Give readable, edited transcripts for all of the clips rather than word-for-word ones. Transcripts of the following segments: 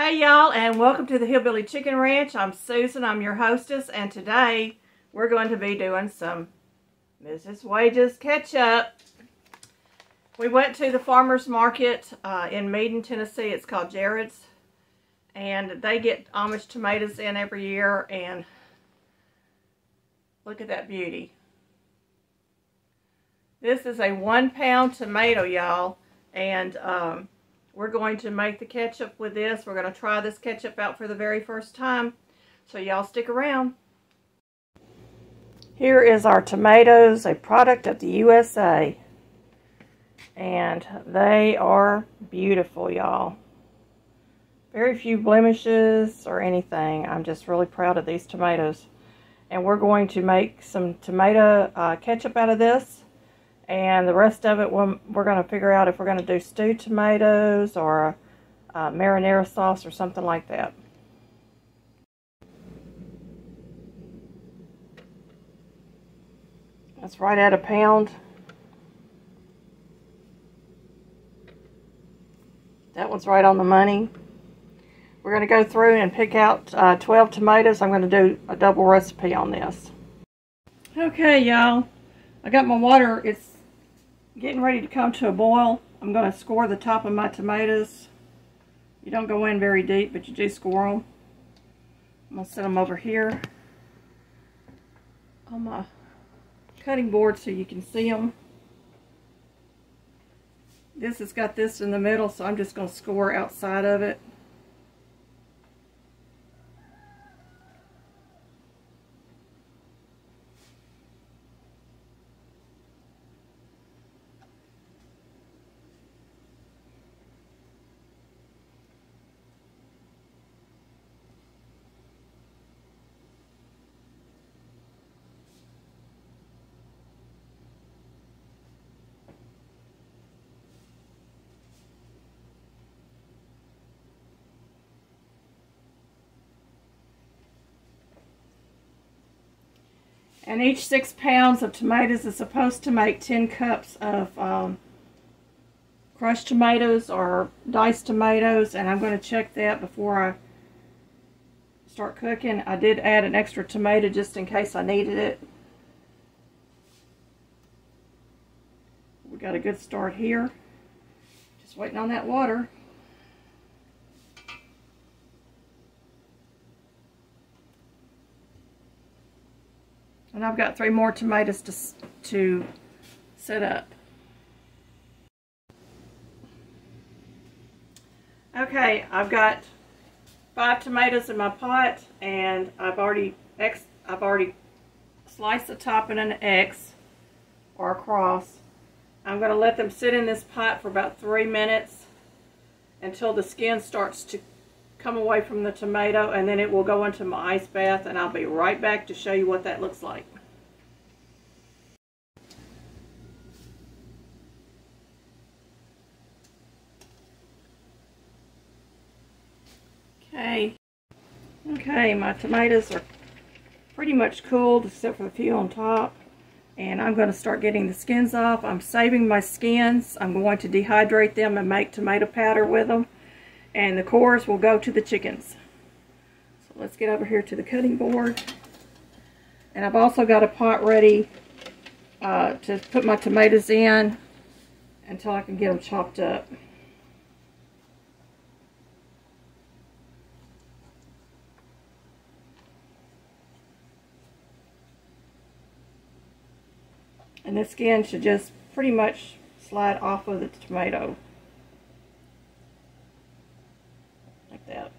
Hey y'all, and welcome to the Hillbilly Chicken Ranch. I'm Susan, I'm your hostess, and today we're going to be doing some Mrs. Wage's ketchup. We went to the farmer's market in Meaden, Tennessee. It's called Jared's, and they get Amish tomatoes in every year, and look at that beauty. This is a 1-pound tomato, y'all, and we're going to make the ketchup with this. We're going to try this ketchup out for the very first time. So y'all stick around. Here is our tomatoes, a product of the USA. And they are beautiful, y'all. Very few blemishes or anything. I'm just really proud of these tomatoes. And we're going to make some tomato ketchup out of this. And the rest of it, we're going to figure out if we're going to do stewed tomatoes or marinara sauce or something like that. That's right at a pound. That one's right on the money. We're going to go through and pick out 12 tomatoes. I'm going to do a double recipe on this. Okay, y'all. I got my water. It's getting ready to come to a boil. I'm going to score the top of my tomatoes. You don't go in very deep, but you do score them. I'm going to set them over here on my cutting board so you can see them. This has got this in the middle, so I'm just going to score outside of it. And each 6 pounds of tomatoes is supposed to make 10 cups of crushed tomatoes or diced tomatoes. And I'm going to check that before I start cooking. I did add an extra tomato just in case I needed it. We got a good start here. Just waiting on that water. And I've got 3 more tomatoes to set up. Okay, I've got 5 tomatoes in my pot, and I've already sliced the top in an X or a cross. I'm going to let them sit in this pot for about 3 minutes until the skin starts to come away from the tomato, and then it will go into my ice bath, and I'll be right back to show you what that looks like. Okay, my tomatoes are pretty much cooled except for the few on top, and I'm going to start getting the skins off. I'm saving my skins. I'm going to dehydrate them and make tomato powder with them. And the cores will go to the chickens. So let's get over here to the cutting board. And I've also got a pot ready to put my tomatoes in until I can get them chopped up. And the skin should just pretty much slide off of the tomato. Like that.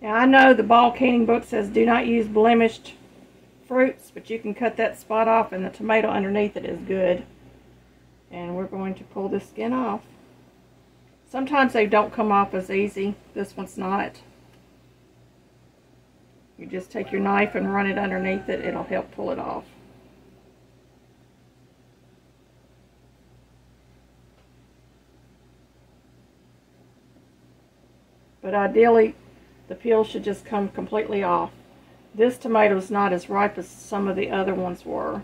Now I know the ball canning book says do not use blemished fruits, but you can cut that spot off and the tomato underneath it is good. And we're going to pull this skin off. Sometimes they don't come off as easy. This one's not. You just take your knife and run it underneath it. It'll help pull it off. But ideally, the peel should just come completely off. This tomato is not as ripe as some of the other ones were.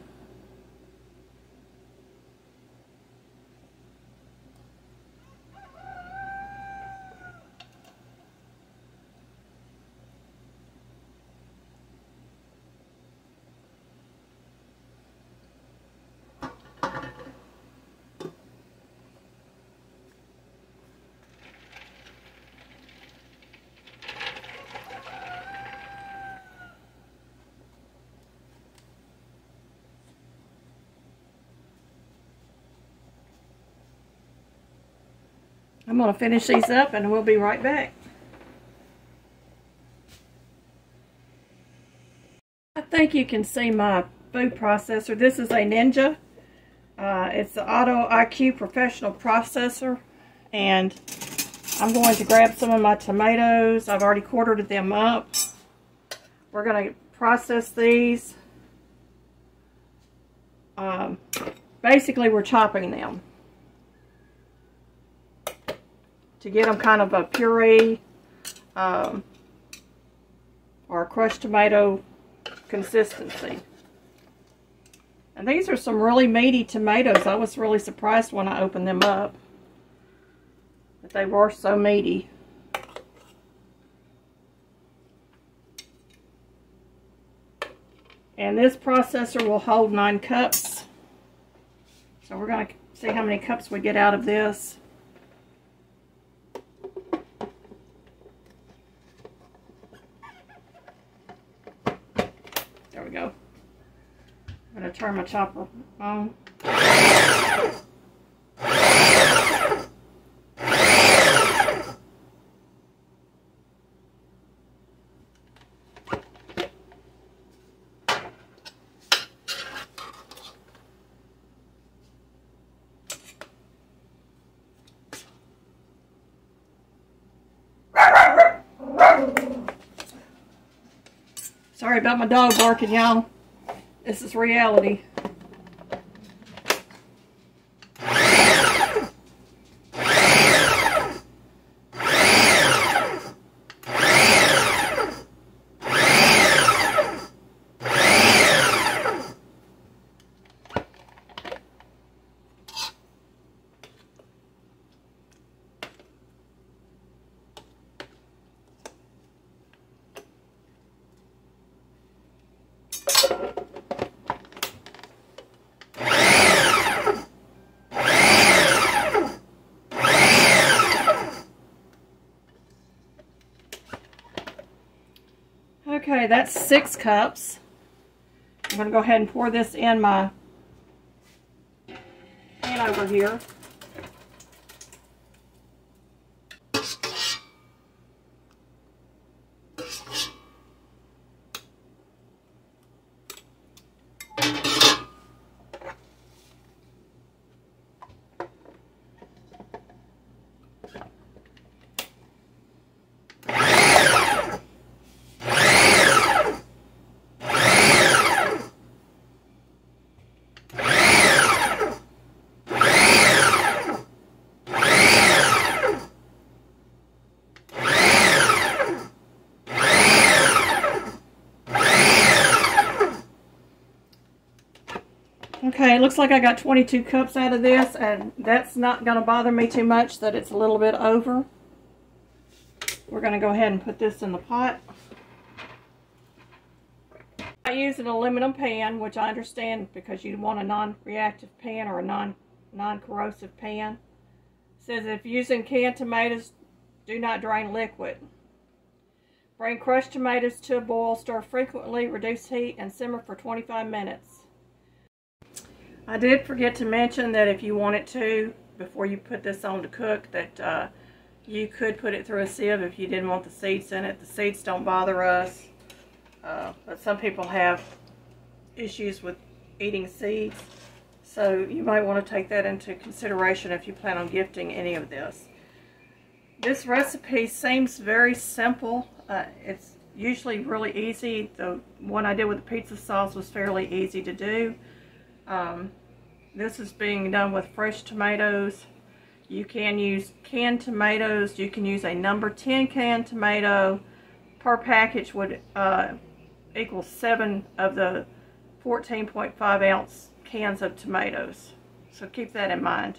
I'm going to finish these up and we'll be right back. I think you can see my food processor. This is a Ninja. It's the Auto IQ Professional Processor. And I'm going to grab some of my tomatoes. I've already quartered them up. We're going to process these. Basically, we're chopping them to get them kind of a puree or a crushed tomato consistency. And these are some really meaty tomatoes. I was really surprised when I opened them up that they were so meaty. And this processor will hold 9 cups. So we're going to see how many cups we get out of this. There we go. I'm going to turn my chopper on. Sorry about my dog barking, y'all. This is reality. Okay, that's 6 cups. I'm going to go ahead and pour this in my pan over here. Okay, it looks like I got 22 cups out of this, and that's not going to bother me too much that it's a little bit over. We're going to go ahead and put this in the pot. I use an aluminum pan, which I understand because you want a non-reactive pan or a non-corrosive pan. It says if using canned tomatoes, do not drain liquid. Bring crushed tomatoes to a boil, stir frequently, reduce heat, and simmer for 25 minutes. I did forget to mention that if you wanted to, before you put this on to cook, that you could put it through a sieve if you didn't want the seeds in it. The seeds don't bother us, but some people have issues with eating seeds. So you might want to take that into consideration if you plan on gifting any of this. This recipe seems very simple. usually really easy. The one I did with the pizza sauce was fairly easy to do. This is being done with fresh tomatoes. You can use canned tomatoes. You can use a number 10 canned tomato. Per package would equal 7 of the 14.5 ounce cans of tomatoes. So keep that in mind.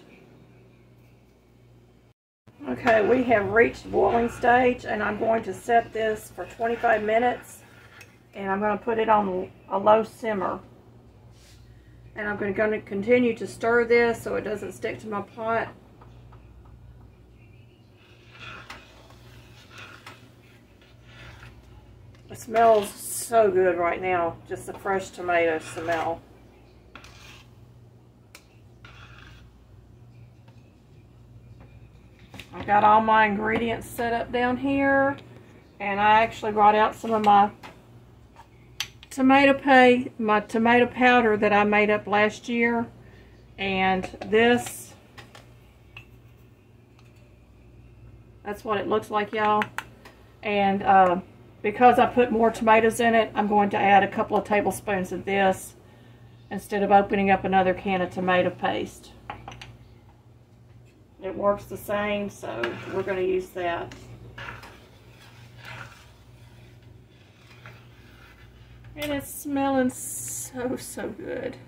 Okay, we have reached boiling stage, and I'm going to set this for 25 minutes, and I'm going to put it on a low simmer. And I'm going to continue to stir this so it doesn't stick to my pot. It smells so good right now, just the fresh tomato smell. I've got all my ingredients set up down here, and I actually brought out some of my tomato powder that I made up last year, and that's what it looks like, y'all. And because I put more tomatoes in it, I'm going to add a couple of tablespoons of this instead of opening up another can of tomato paste. It works the same, so we're going to use that. And it's smelling so good.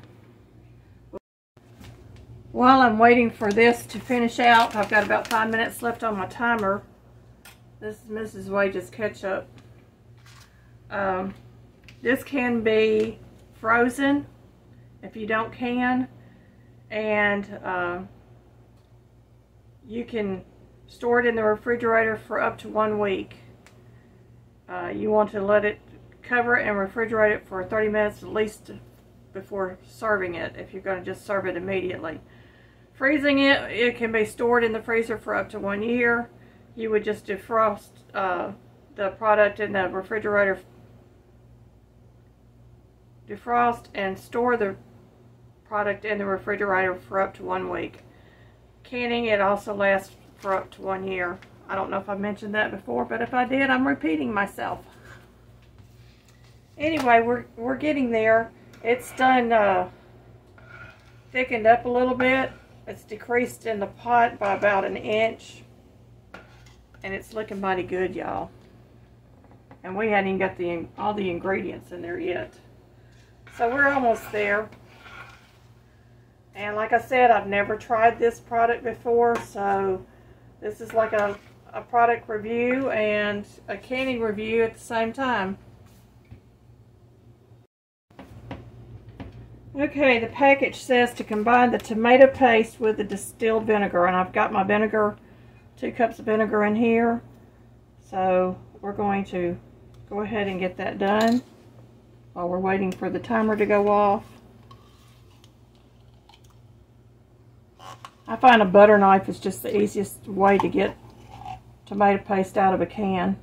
While I'm waiting for this to finish out, I've got about 5 minutes left on my timer. This is Mrs. Wage's ketchup. This can be frozen if you don't can, and you can store it in the refrigerator for up to 1 week. You want to let it cover it and refrigerate it for 30 minutes at least before serving it, if you're going to just serve it immediately. Freezing it, it can be stored in the freezer for up to 1 year. You would just defrost the product in the refrigerator, defrost and store the product in the refrigerator for up to 1 week. Canning, it also lasts for up to 1 year. I don't know if I mentioned that before, but if I did, I'm repeating myself. Anyway, we're getting there. It's done thickened up a little bit. It's decreased in the pot by about 1 inch. And it's looking mighty good, y'all. And we hadn't even got all the ingredients in there yet. So we're almost there. And like I said, I've never tried this product before, so this is like a product review and a canning review at the same time. Okay, the package says to combine the tomato paste with the distilled vinegar, and I've got my vinegar, 2 cups of vinegar in here. So we're going to go ahead and get that done while we're waiting for the timer to go off. I find a butter knife is just the easiest way to get tomato paste out of a can.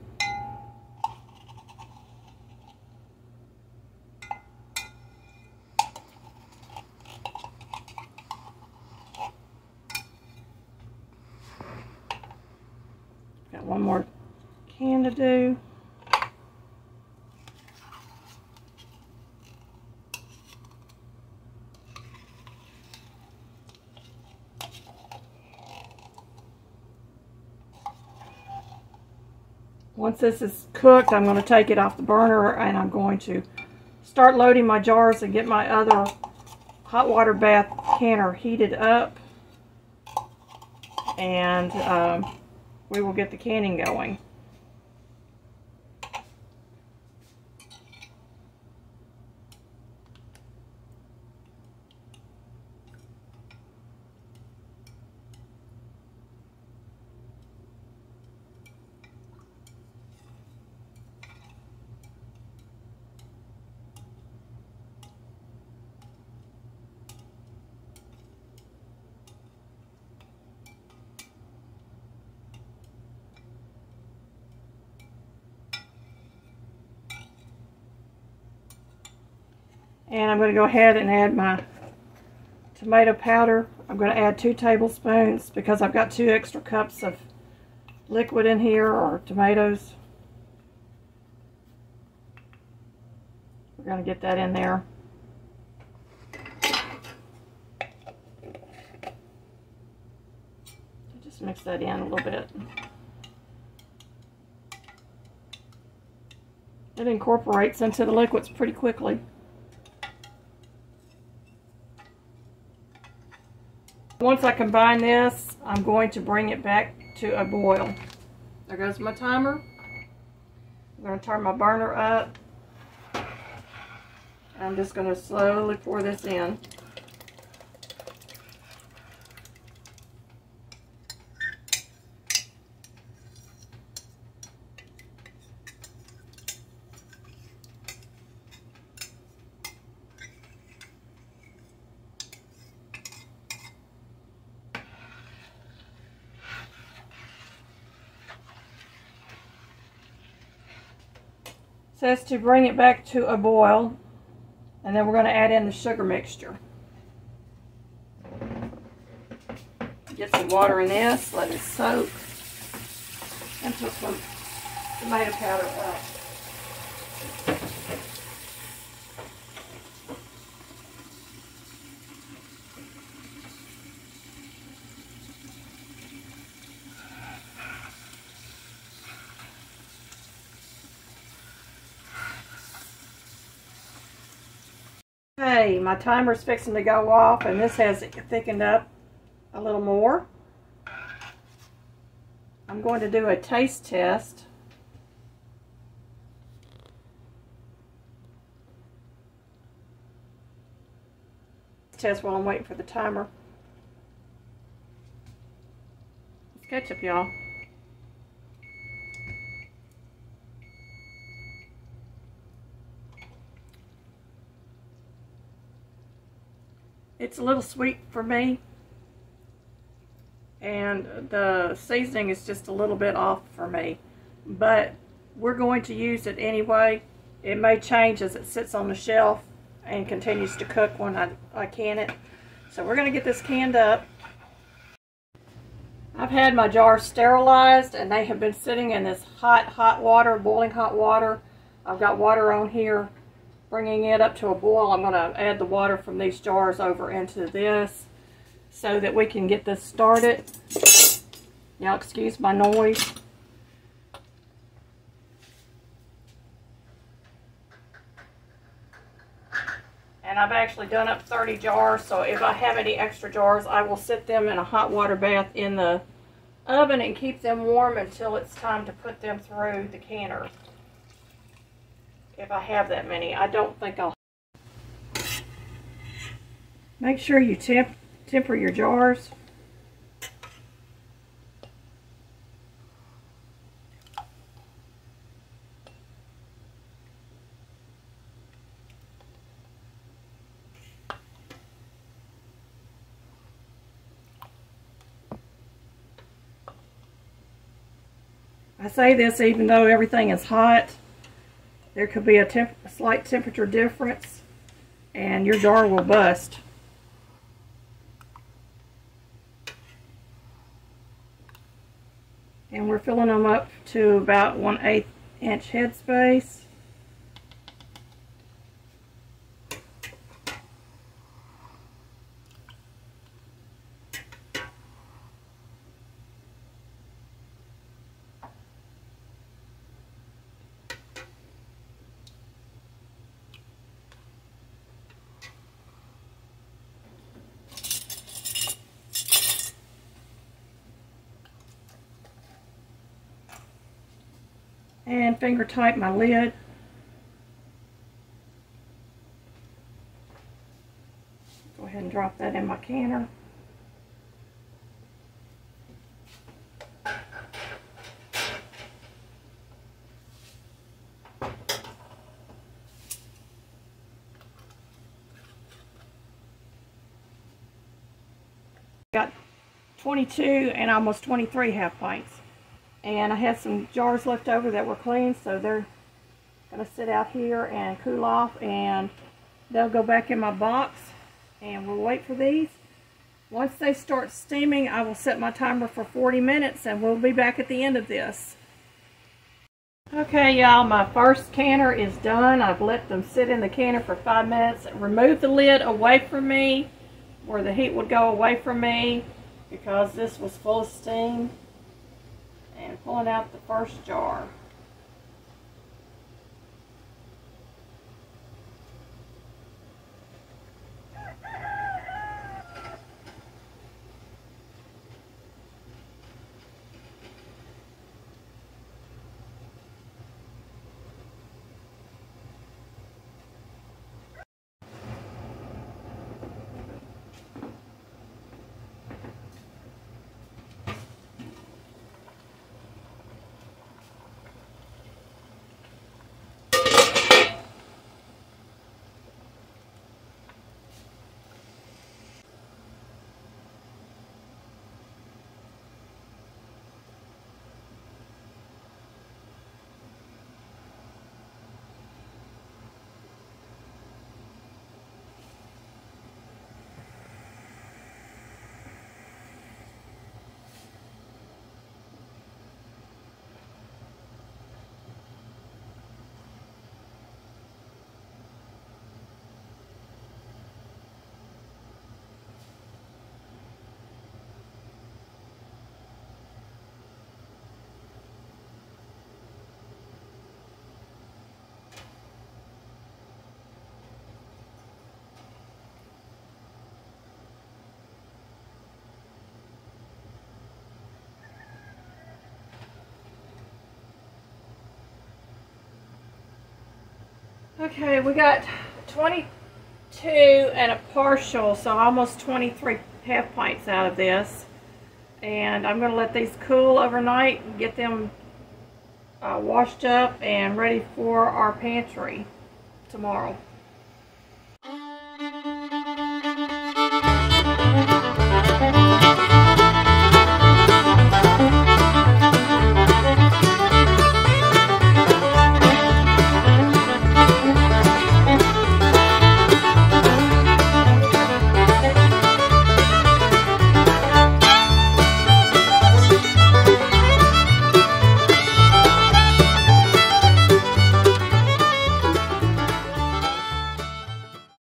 Got 1 more can to do. Once this is cooked, I'm going to take it off the burner, and I'm going to start loading my jars and get my other hot water bath canner heated up, and we will get the canning going. And I'm going to go ahead and add my tomato powder. I'm going to add 2 tablespoons because I've got 2 extra cups of liquid in here, or tomatoes. We're going to get that in there. Just mix that in a little bit. It incorporates into the liquids pretty quickly. Once I combine this, I'm going to bring it back to a boil. There goes my timer. I'm going to turn my burner up. I'm just going to slowly pour this in. It says to bring it back to a boil, and then we're going to add in the sugar mixture. Get some water in this, let it soak, and put some tomato powder up. Okay, my timer's fixing to go off, and this has thickened up a little more. I'm going to do a taste test. Test while I'm waiting for the timer. It's ketchup, y'all. It's a little sweet for me, and the seasoning is just a little bit off for me, but we're going to use it anyway. It may change as it sits on the shelf and continues to cook when I can it. So we're going to get this canned up. I've had my jars sterilized, and they have been sitting in this hot water, boiling hot water. I've got water on here. Bringing it up to a boil, I'm going to add the water from these jars over into this so that we can get this started. Y'all excuse my noise. And I've actually done up 30 jars, so if I have any extra jars, I will sit them in a hot water bath in the oven and keep them warm until it's time to put them through the canner. If I have that many. I don't think I'll. Make sure you temper your jars. I say this even though everything is hot. There could be a slight temperature difference, and your jar will bust. And we're filling them up to about 1/8 inch headspace. And finger tight my lid. Go ahead and drop that in my canner. Got 22 and almost 23 half pints. And I had some jars left over that were clean, so they're going to sit out here and cool off, and they'll go back in my box, and we'll wait for these. Once they start steaming, I will set my timer for 40 minutes, and we'll be back at the end of this. Okay, y'all, my first canner is done. I've let them sit in the canner for 5 minutes. Remove the lid away from me, where the heat would go away from me, because this was full of steam. And pulling out the first jar. Okay, we got 22 and a partial, so almost 23 half pints out of this. And I'm going to let these cool overnight and get them washed up and ready for our pantry tomorrow.